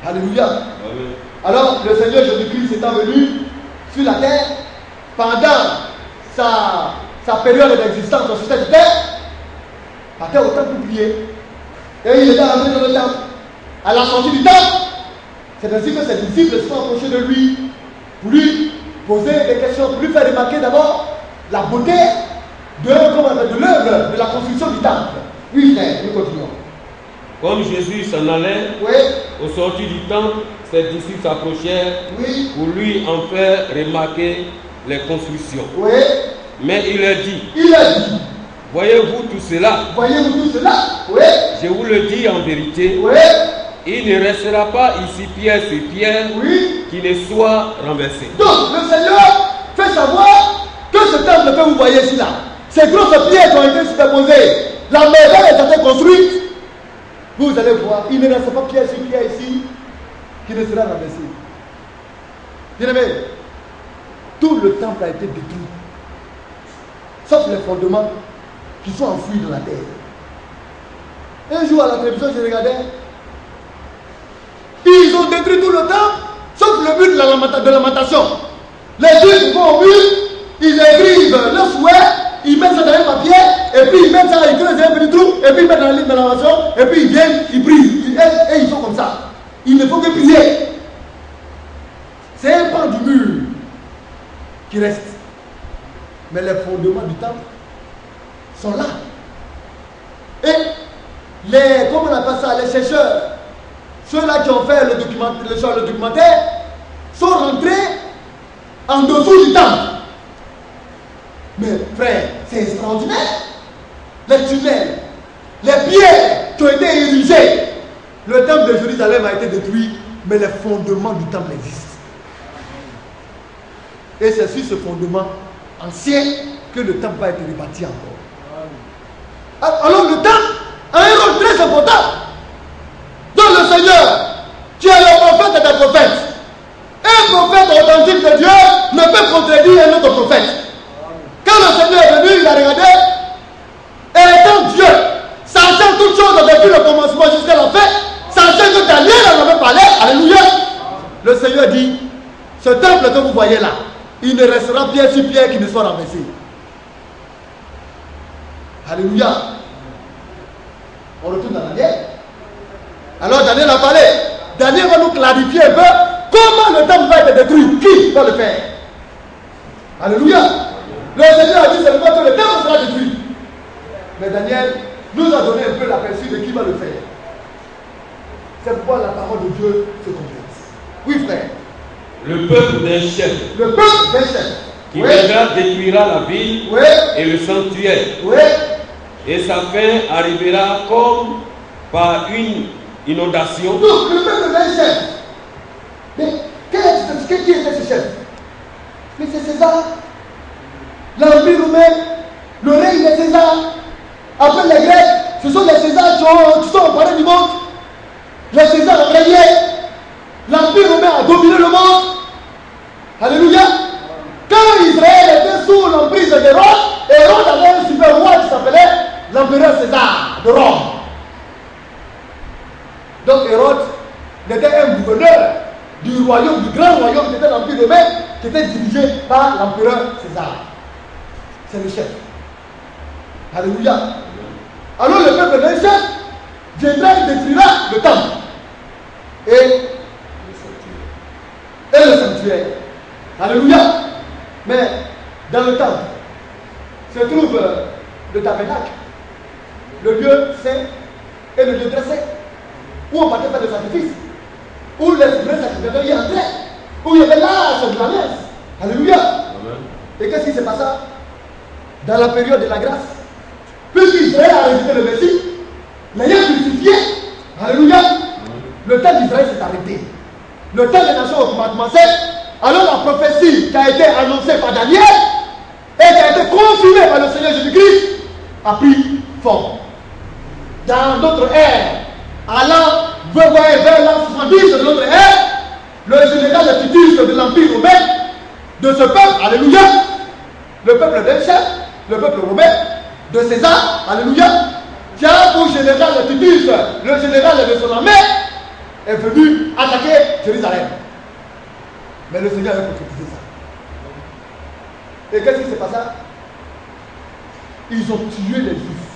Alléluia. Amen. Alors, le Seigneur Jésus-Christ étant venu sur la terre, pendant sa période d'existence sur cette terre, a fait autant pour prier. Et il était entré dans le temple. À la sortie du temple, c'est ainsi que ses disciples se sont approchés de lui pour lui poser des questions, pour lui faire remarquer d'abord la beauté de l'œuvre, de la construction du temple. Oui, frère, nous continuons. Comme Jésus s'en allait Oui, au sortir du temple, ses disciples s'approchèrent oui, pour lui en faire remarquer les constructions. oui. Mais il leur dit, Il a dit, voyez-vous tout cela? voyez-vous tout cela? Oui, Je vous le dis en vérité, oui, il ne restera pas ici pierre sur pierre oui. qui ne soit renversé. Donc, le Seigneur fait savoir que ce temple que vous voyez ici là, ces grosses pierres qui ont été superposées, la maison est été construite. Vous allez voir, il ne reste pas pierre sur pierre ici qui ne sera renversé. Bien aimé, tout le temple a été détruit, sauf les fondements qui sont enfouis dans la terre. Un jour à la télévision, je regardais, ils ont détruit tout le temple, sauf le mur de la lamentation. Les Juifs vont au mur, ils écrivent leur souhait, ils mettent ça dans un papier, et puis ils mettent ça, ils creusent un petit trou, et puis ils mettent dans la ligne de lamentation, et puis ils viennent, ils prient, et ils sont comme ça. Il ne faut que prier. C'est un pan du mur qui reste. Mais les fondements du temple sont là. Et comment on appelle ça, les chercheurs, ceux-là qui ont fait le documentaire, sont rentrés en dessous du temple. Mais frère, c'est extraordinaire. Les tunnels, les pierres qui ont été érigées. Le temple de Jérusalem a été détruit, mais les fondements du temple existent. Et c'est sur ce fondement ancien que le temple va être rebâti encore. Alors le temple a un rôle très important. Donc le Seigneur, qui est le prophète des prophètes, un prophète authentique de Dieu ne peut contredire un autre prophète. Quand le Seigneur est venu, il a regardé, et étant Dieu, sachant toutes choses depuis le commencement jusqu'à la fin, sachant que Daniel en avait parlé, alléluia, le Seigneur dit, ce temple que vous voyez là, il ne restera pierre sur pierre qui ne soit renversé. Alléluia. On retourne dans Daniel. Alors Daniel a parlé. Daniel va nous clarifier un peu comment le temple va être détruit. Qui va le faire? Alléluia. Le Seigneur a dit seulement que le temple sera détruit. Mais Daniel nous a donné un peu l'aperçu de qui va le faire. C'est pourquoi la parole de Dieu se complète. Oui, frère. Le peuple d'un chef. Le peuple d'un chef. Qui viendra détruira la ville et le sanctuaire. Et sa fin arrivera comme par une inondation. Donc le peuple d'un chef. Mais qui était ce chef? Mais c'est César. L'Empire romain, le règne de César. Après les Grecs, ce sont les Césars qui sont emparés du monde. Les Césars ont régné. L'Empire romain a dominé le monde. Alléluia. Quand Israël était sous l'emprise d'Hérode, Hérode avait un super roi qui s'appelait l'empereur César de Rome. Donc Hérode était un gouverneur du royaume, du grand royaume qui était l'Empire romain, qui était dirigé par l'empereur César. C'est le chef. Alléluia. Alors le peuple d'un chef viendra et détruira le temple et le sanctuaire. Alléluia. Mais dans le temple se trouve le tabernacle, le lieu saint et le lieu très saint, où on partait faire des sacrifices, où les vrais sacrificateurs y entraient, où il y avait l'arche de la messe. Alléluia. Amen. Et qu'est-ce qui s'est passé dans la période de la grâce? Puisqu'Israël a rejeté le Messie, l'ayant crucifié, alléluia, le temps d'Israël s'est arrêté. Le temps des nations a commencé. Alors la prophétie qui a été annoncée par Daniel et qui a été confirmée par le Seigneur Jésus-Christ a pris forme. Dans notre ère, allant vers l'an 70 de notre ère, le général Titus de l'Empire romain, de ce peuple, alléluia, le peuple d'un chef, le peuple romain, de César, alléluia, qui a pour général Titus, le général de son armée, est venu attaquer Jérusalem. Mais le Seigneur a concrétisé ça. Et qu'est-ce qui s'est passé? Ils ont tué les Juifs.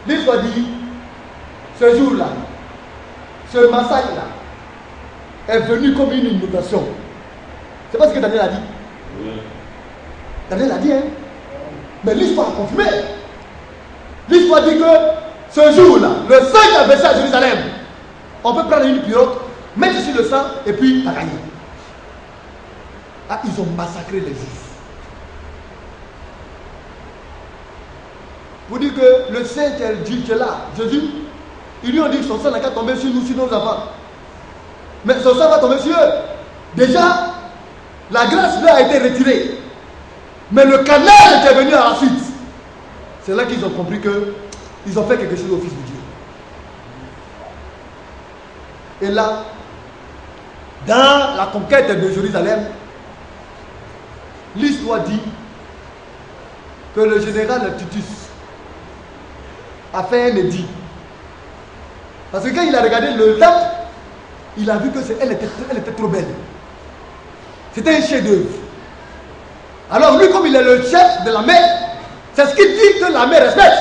L'histoire dit, ce jour-là, ce massacre-là, est venu comme une inondation. C'est pas ce que Daniel a dit. Daniel a dit, hein. Mais l'histoire a confirmé. L'histoire dit que ce jour-là, le sang qui a versé à Jérusalem, on peut prendre une pirogue, mettre sur le sang et puis t'as gagné. Ah, ils ont massacré les Juifs. Vous dites que le Saint qui est là, Jésus, ils lui ont dit que son sang n'a qu'à tomber sur nous, sur nos enfants. Mais son sang va tomber sur eux. Déjà, la grâce leur a été retirée. Mais le canal était venu à la suite. C'est là qu'ils ont compris qu'ils ont fait quelque chose au Fils de Dieu. Et là, dans la conquête de Jérusalem, l'histoire dit que le général Titus a fait un édit. Parce que quand il a regardé le temple, il a vu que elle était trop belle. C'était un chef-d'œuvre. Alors lui, comme il est le chef de l'armée, c'est ce qu'il dit que l'armée respecte.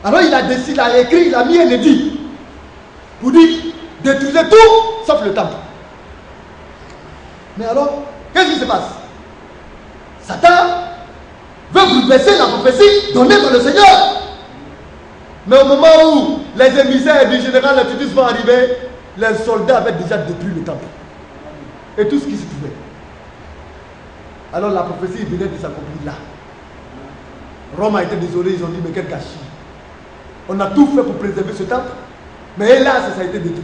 Alors il a décidé, il a écrit, il a mis un édit pour dire détruisez tout sauf le temple. Mais alors, qu'est-ce qui se passe? Satan veut bouleverser la prophétie donnée par le Seigneur. Mais au moment où les émissaires du général Titus vont arriver, les soldats avaient déjà détruit le temple et tout ce qui se trouvait. Alors la prophétie venait de s'accomplir là. Rome a été désolé, ils ont dit mais quel gâchis. On a tout fait pour préserver ce temple, mais hélas ça a été détruit.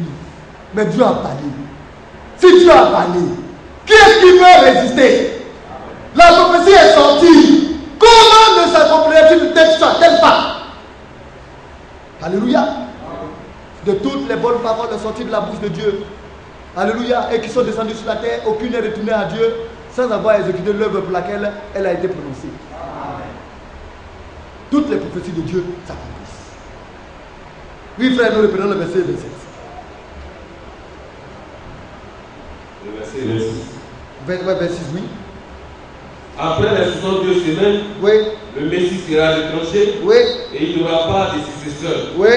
Mais Dieu a parlé. Si Dieu a parlé, qui est-ce qui peut résister? La prophétie est sortie. Comment ne s'accomplirait-il tel pas? Alléluia. De toutes les bonnes paroles sorties de la bouche de Dieu. Alléluia. Et qui sont descendues sur la terre, aucune n'est retournée à Dieu sans avoir exécuté l'œuvre pour laquelle elle a été prononcée. Amen. Toutes les prophéties de Dieu s'accomplissent. Oui, frère, nous reprenons le verset 27. Le verset 26. Verset 6, oui. Après les 62 semaines, oui, le Messie sera retranché, oui, et il n'y aura pas de successeur. Oui.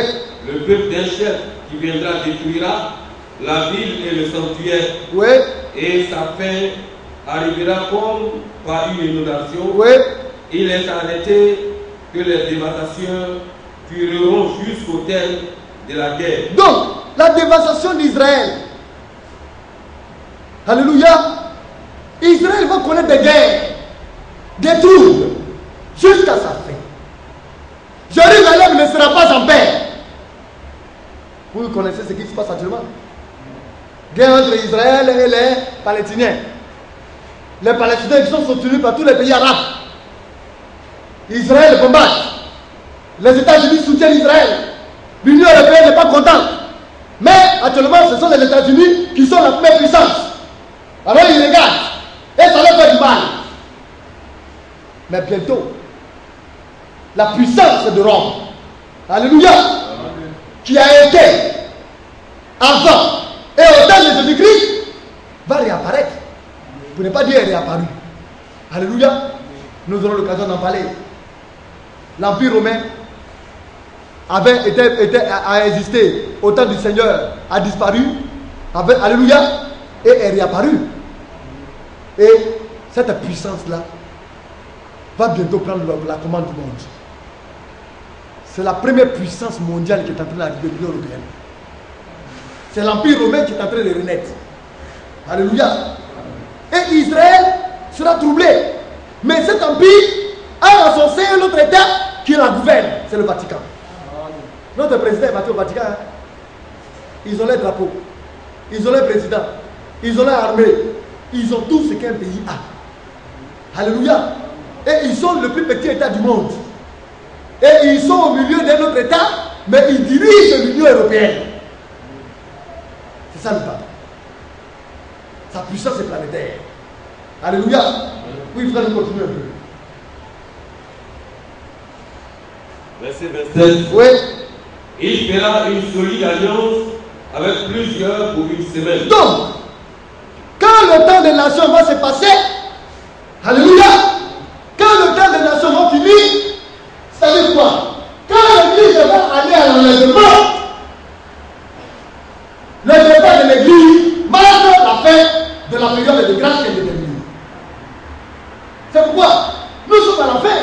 Le peuple d'un chef qui viendra détruira la ville et le sanctuaire. Oui. Et sa fin arrivera comme par une inondation. Oui. Il est arrêté que les dévastations dureront jusqu'au terme de la guerre. Donc, la dévastation d'Israël Alléluia. Israël va connaître des guerres, des troubles, jusqu'à sa fin. Jérusalem ne sera pas en paix. Vous connaissez ce qui se passe actuellement. Guerre entre Israël et les Palestiniens. Les Palestiniens qui sont soutenus par tous les pays arabes. Israël combat. Les États-Unis soutiennent Israël. L'Union européenne n'est pas contente. Mais actuellement, ce sont les États-Unis qui sont la première puissance. Alors ils regardent. Et ça leur fait du mal. Mais bientôt, la puissance de Rome, alléluia, qui a été avant et au temps de Jésus-Christ, va réapparaître. Pour ne pas dire réapparu. Alléluia. Nous aurons l'occasion d'en parler. L'Empire romain a existé au temps du Seigneur, a disparu, alléluia, et est réapparu. Et cette puissance-là va bientôt prendre la commande du monde. C'est la première puissance mondiale qui est en train d'arriver, l'Union européenne. C'est l'Empire romain qui est en train de renaître. Alléluia. Et Israël sera troublé. Mais cet empire a en son sein un autre État qui la gouverne. C'est le Vatican. Notre président est parti au Vatican. Hein. Ils ont les drapeaux. Ils ont les présidents. Ils ont l'armée. Ils ont tout ce qu'un pays a. Alléluia. Et ils sont le plus petit État du monde. Et ils sont au milieu d'un autre État, mais ils dirigent l'Union européenne. C'est ça le pape. Sa puissance est planétaire. Alléluia. Oui, frère, nous continuons un peu. Verset 27. Oui. Il fera une solide alliance avec plusieurs pour une semaine. Donc, quand le temps des nations va se passer, alléluia, quand le temps des nations va finir, ça veut dire quoi? Quand l'église va aller à l'enlèvement, le départ de l'église marque la fin de la période de grâce qui est déterminée. C'est pourquoi nous sommes à la fin.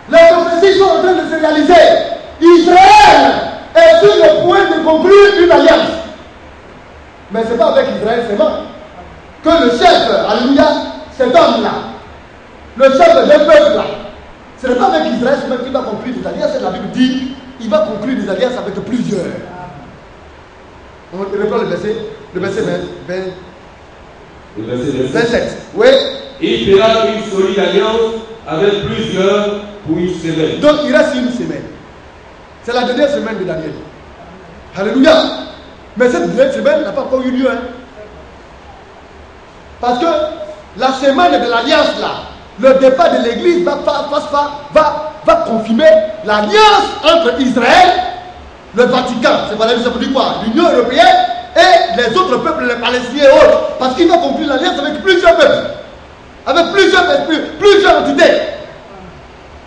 Les prophéties sont en train de se réaliser. Israël est sur le point de conclure une alliance. Mais ce n'est pas avec Israël seulement que le chef, alléluia, cet homme-là, le chef d'un peuple-là, ce n'est pas avec Israël seulement qu'il va conclure des alliances. La Bible dit il va conclure des alliances avec plusieurs. On reprend le verset 27. Oui. Il fera une solide alliance avec plusieurs pour une semaine. Donc il reste une semaine. C'est la dernière semaine de Daniel. Alléluia. Mais cette dernière semaine n'a pas encore eu lieu. Hein. Parce que la semaine de l'alliance là, le départ de l'église va confirmer l'alliance entre Israël, le Vatican, ça veut dire quoi? L'Union européenne et les autres peuples, les Palestiniens et autres. Parce qu'il va conclure l'alliance avec plusieurs peuples, avec plusieurs entités.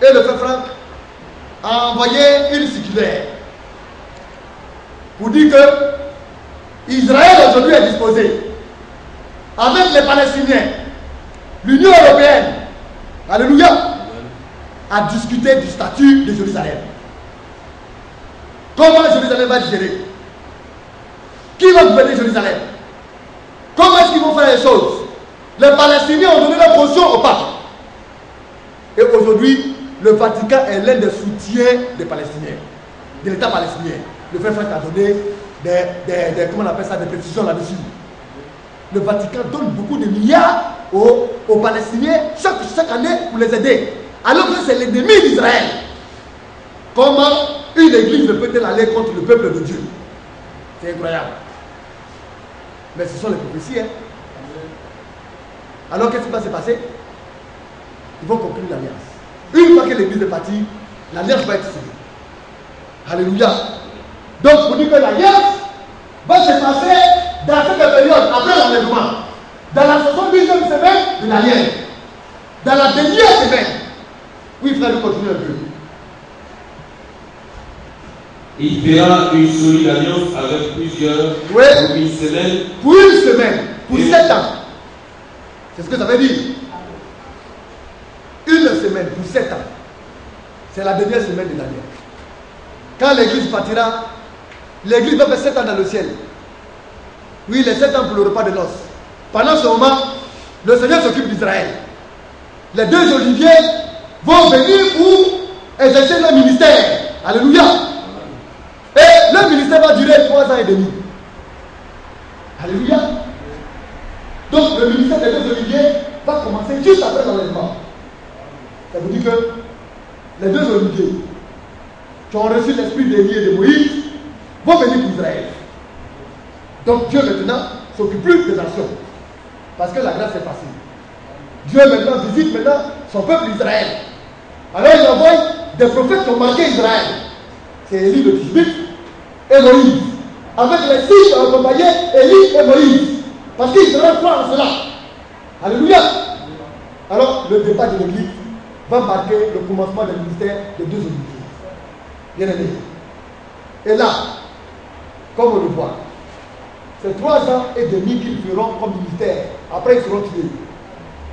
Et le frère Franck a envoyé une circulaire pour dire que Israël aujourd'hui est disposé avec les Palestiniens, l'Union européenne, alléluia, à discuter du statut de Jérusalem. Comment Jérusalem va être gérée? Qui va gouverner Jérusalem? Comment est-ce qu'ils vont faire les choses? Les Palestiniens ont donné leur caution au pape. Et aujourd'hui, le Vatican est l'un des soutiens des Palestiniens, de l'État palestinien. Le frère Franck a donné comment on appelle ça, des précisions là-dessus. Le Vatican donne beaucoup de milliards aux Palestiniens chaque année pour les aider. Alors que c'est l'ennemi d'Israël. Comment une église peut-elle aller contre le peuple de Dieu? C'est incroyable. Mais ce sont les prophéties. Hein? Alors qu'est-ce qui va se passer? Ils vont conclure l'alliance. Une fois que l'église est partie, l'alliance va être signée. Alléluia. Donc, pour dire que l'alliance va se passer dans cette période, après l'enlèvement, dans la 70e semaine de l'alliance, dans la dernière semaine. Oui, frère, nous continuons un peu. Il fera une solide alliance avec plusieurs pour une semaine. Pour une semaine, pour 7 ans. C'est ce que ça veut dire. Une semaine pour 7 ans. C'est la dernière semaine de l'année. Quand l'église partira, l'église va faire 7 ans dans le ciel. Oui, les 7 ans pour le repas de noces. Pendant ce moment, le Seigneur s'occupe d'Israël. Les 2 oliviers vont venir pour exercer leur ministère. Alléluia. Et leur ministère va durer 3 ans et demi. Alléluia. Donc le ministère des 2 oliviers va commencer juste après l'enlèvement. Ça veut dire que les 2 oliviers qui ont reçu l'esprit d'Élie et de Moïse vont venir pour Israël. Donc Dieu maintenant s'occupe plus des nations. Parce que la grâce est facile. Dieu maintenant visite son peuple Israël. Alors il envoie des prophètes qui ont marqué Israël. C'est Élie le Tishbite et Moïse. Avec les 6 qui ont accompagné Élie et Moïse. Parce qu'Israël croit en cela. Alléluia. Alors le départ de l'église va marquer le commencement du ministère des 2 oliviers. Bien aimé. Et là, comme on le voit, c'est 3 ans et demi qu'ils feront comme ministère. Après, ils seront tués.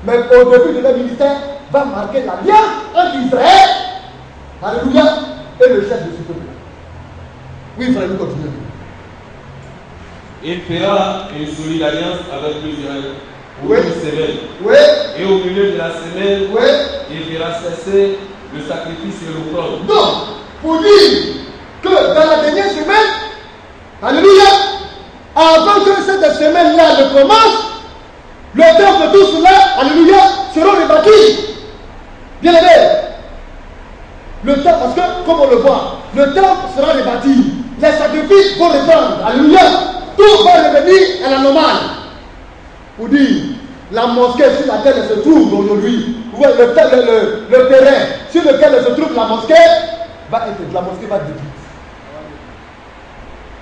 Mais au début de leur ministère, va marquer l'alliance entre Israël, alléluia, et le chef de ce peuple. Oui, frère, nous continuons. Il fera une solide alliance avec l'Israël pour Oui. une semaine. Oui. Et au milieu de la semaine, Oui. il fera cesser le sacrifice et l'offrande. Donc, pour dire que dans la dernière semaine, alléluia, avant que cette semaine-là ne commence, le temple, tout cela, alléluia, seront rebâtis. Bien aimé. Le temple, parce que, comme on le voit, le temple sera rebâti. Les sacrifices vont reprendre. Alléluia. Tout va revenir à la normale. Pour dire, la mosquée sur laquelle elle se trouve aujourd'hui, le terrain sur lequel elle se trouve la mosquée va être détruite.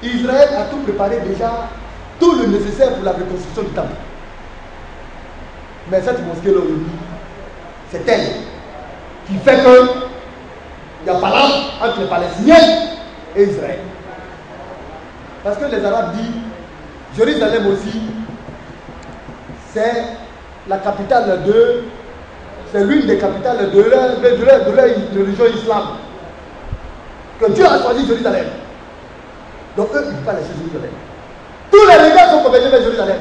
Israël a tout préparé déjà, tout le nécessaire pour la reconstruction du temple. Mais cette mosquée-là, c'est elle qui fait que il n'y a pas là entre les Palestiniens et Israël. Parce que les Arabes disent, Jérusalem aussi, c'est la capitale c'est l'une des capitales de leur religion islam. Que Dieu a choisi Jérusalem. Donc eux, ils ne peuvent pas laisser Jérusalem. Tous les religions sont convertis vers Jérusalem.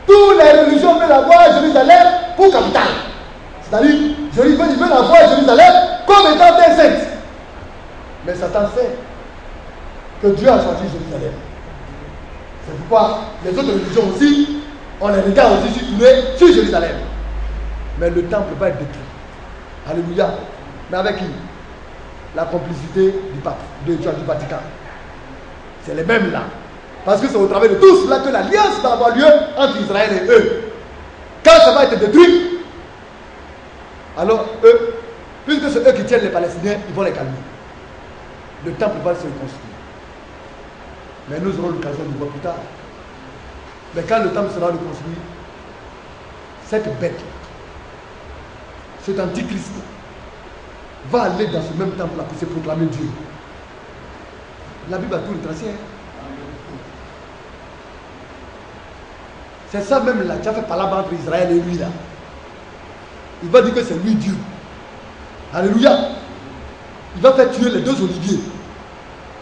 Toutes les religions veulent avoir Jérusalem pour capitale. C'est-à-dire, ils veulent avoir Jérusalem comme étant des saintes. Mais Satan sait que Dieu a choisi Jérusalem. C'est pourquoi les autres religions aussi, on les regarde aussi sur Jérusalem. Mais le temple va être détruit. Alléluia. Mais avec qui? La complicité du pape, du Vatican. C'est les mêmes là. Parce que c'est au travers de tout cela que l'alliance va avoir lieu entre Israël et eux. Quand ça va être détruit, alors eux, puisque c'est eux qui tiennent les Palestiniens, ils vont les calmer. Le temple va se reconstruire. Mais nous aurons l'occasion de voir plus tard. Mais quand le temple sera reconstruit, cette bête, cet antichrist, va aller dans ce même temple-là pour se proclamer Dieu. La Bible a tout retracé. C'est ça même là qui a fait palabre entre Israël et lui là. Il va dire que c'est lui Dieu. Alléluia. Il va faire tuer les 2 oliviers,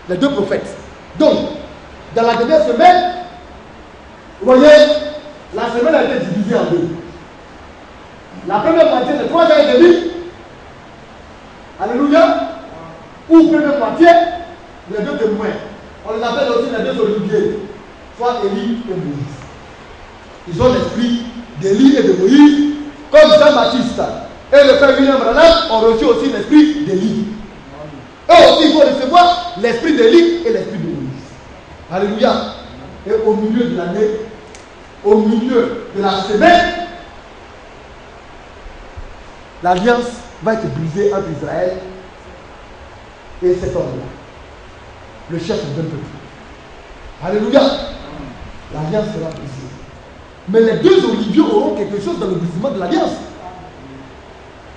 les 2 prophètes. Donc, dans la dernière semaine, vous voyez, la semaine a été divisée en 2. La première moitié de 3 ans et demi. Alléluia. Ou première moitié, les 2 témoins. On les appelle aussi les 2 oliviers, soit Élie et Moïse. Ils ont l'esprit d'Élie et de Moïse, comme Jean-Baptiste et le frère William Branham ont reçu aussi l'esprit d'Élie. Eux aussi, ils vont recevoir l'esprit d'Élie et l'esprit de Moïse. Alléluia. Et au milieu de l'année, au milieu de la semaine, l'alliance va être brisée entre Israël et cet homme-là, le chef d'un peuple. Alléluia. L'alliance sera brisée. Mais les 2 oliviers auront quelque chose dans le brisement de l'alliance.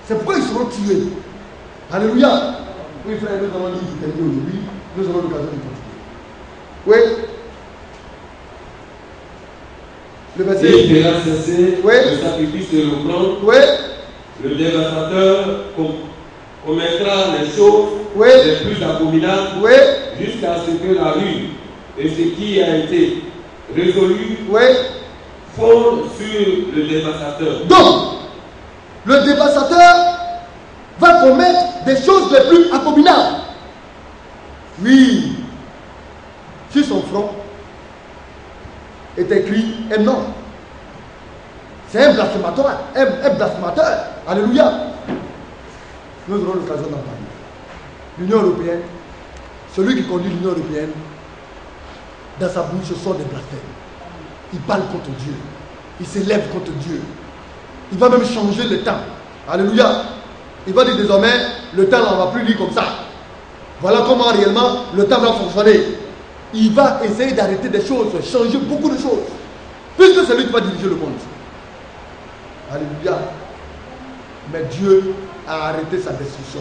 C'est pourquoi ils seront tués. Alléluia. Oui, frère, nous allons lire aujourd'hui. Nous aurons l'occasion de continuer. Oui. Le verset. Il fera cesser Oui. le sacrifice de l'offrande. Oui. Le dévastateur commettra les choses Oui. les plus abominables Oui. jusqu'à ce que la rue et ce qui a été résolus Oui. fondent sur le dévastateur. Donc, le dévastateur va commettre des choses les plus abominables. Oui. Sur son front est écrit un nom. C'est un blasphémateur. Un blasphémateur. Alléluia. Nous aurons l'occasion d'en parler. L'Union européenne, celui qui conduit l'Union européenne, dans sa bouche, ce sont des blasphèmes. Il parle contre Dieu. Il s'élève contre Dieu. Il va même changer le temps. Alléluia. Il va dire désormais, le temps on ne va plus lire comme ça. Voilà comment réellement le temps va fonctionner. Il va essayer d'arrêter des choses, changer beaucoup de choses. Puisque c'est lui qui va diriger le monde. Alléluia. Mais Dieu a arrêté sa destruction.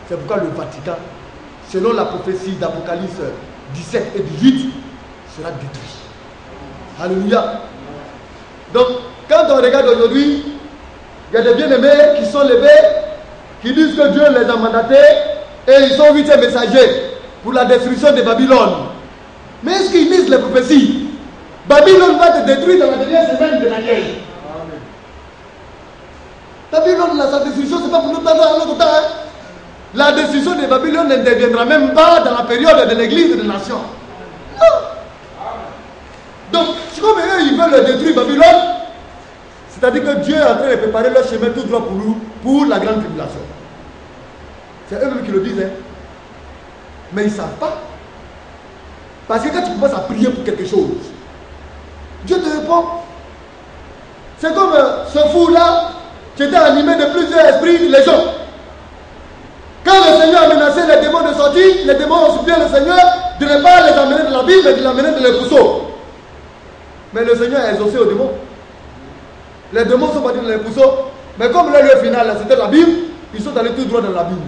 C'est pourquoi le Vatican, selon la prophétie d'Apocalypse 17 et 18, sera détruit. Alléluia. Donc, quand on regarde aujourd'hui, il y a des bien-aimés qui sont levés, qui disent que Dieu les a mandatés et ils sont 8 messagers pour la destruction de Babylone. Mais est-ce qu'ils lisent les prophéties? Babylone va être détruite dans la dernière semaine de Daniel. Babylone, sa destruction, ce n'est pas pour notre temps. Hein? La destruction de Babylone n'interviendra même pas dans la période de l'église des nations. Non. Donc, c'est comme eux, ils veulent détruire Babylone. C'est-à-dire que Dieu est en train de préparer leur chemin tout droit pour nous, pour la grande tribulation. C'est eux-mêmes qui le disent. Hein. Mais ils ne savent pas. Parce que quand tu commences à prier pour quelque chose, Dieu te répond. C'est comme ce fou-là qui était animé de plusieurs esprits légions. Quand le Seigneur a menacé les démons de sortir, les démons ont supplié le Seigneur de ne pas les amener de la Bible, mais de les amener de l'épousseau. Mais le Seigneur a exaucé aux démons. Les démons sont partis dans l'épousseau, mais comme le lieu final, c'était la Bible, ils sont allés tout droit dans la Bible.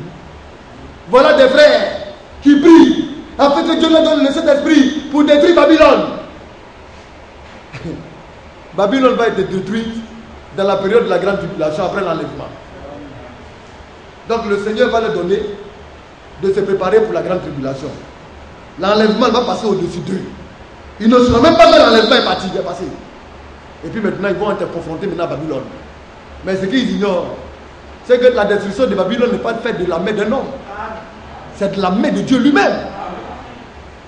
Voilà des frères qui prient afin que Dieu leur donne le Saint-Esprit pour détruire Babylone. Babylone va être détruite dans la période de la grande tribulation après l'enlèvement. Donc le Seigneur va leur donner de se préparer pour la grande tribulation. L'enlèvement va passer au-dessus d'eux. Ils ne sauront même pas que l'enlèvement est parti, il est passé. Et puis maintenant, ils vont être confrontés maintenant à Babylone. Mais ce qu'ils ignorent, c'est que la destruction de Babylone n'est pas faite de la main d'un homme. C'est de la main de Dieu lui-même.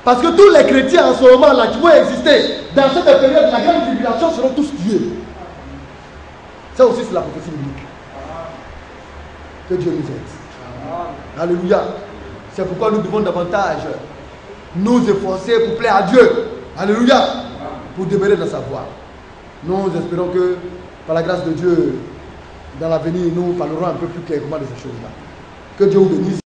Parce que tous les chrétiens en ce moment-là qui vont exister dans cette période de la grande tribulation seront tous tués. Ça aussi, c'est la prophétie biblique. Que Dieu nous aide. Alléluia. C'est pourquoi nous devons davantage nous efforcer pour plaire à Dieu. Alléluia. Pour demeurer dans sa voie. Nous espérons que, par la grâce de Dieu, dans l'avenir, nous parlerons un peu plus clairement de ces choses-là. Que Dieu vous bénisse.